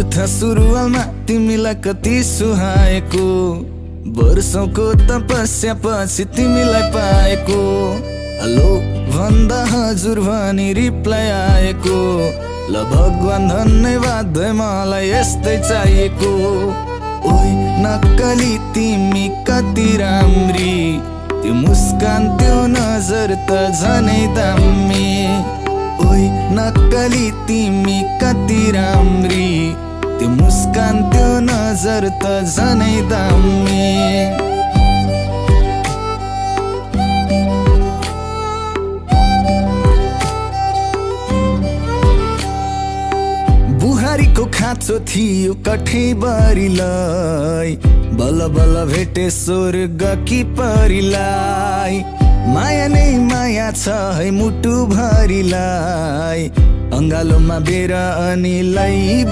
मूर्ख सुरुवालमा तिमीलाई कति सुहाएको, वर्षौंको तपस्या पछि तिमीलाई पाएको। हेलो भन्दा हजुर भनी रिप्लाई आएको, ल भगवान धन्यवाद मलाई यस्तै चाहिएको। ओइ नक्कली तिमी कति राम्री, त्यो मुस्कान त्यो नजर त झनै दामी। ओइ नक्कली तिमी कति राम्री, त्यो मुस्कान त्यो नजर त झनै दामी। बुहारीको खाँचो थियो कठैबरीलाई, बल्ल बल्ल भेटे स्वर्ग कि परिलाई। माया नै माया छ है मुटु भरिलाई, अङ्गालोमा बेर अनि लै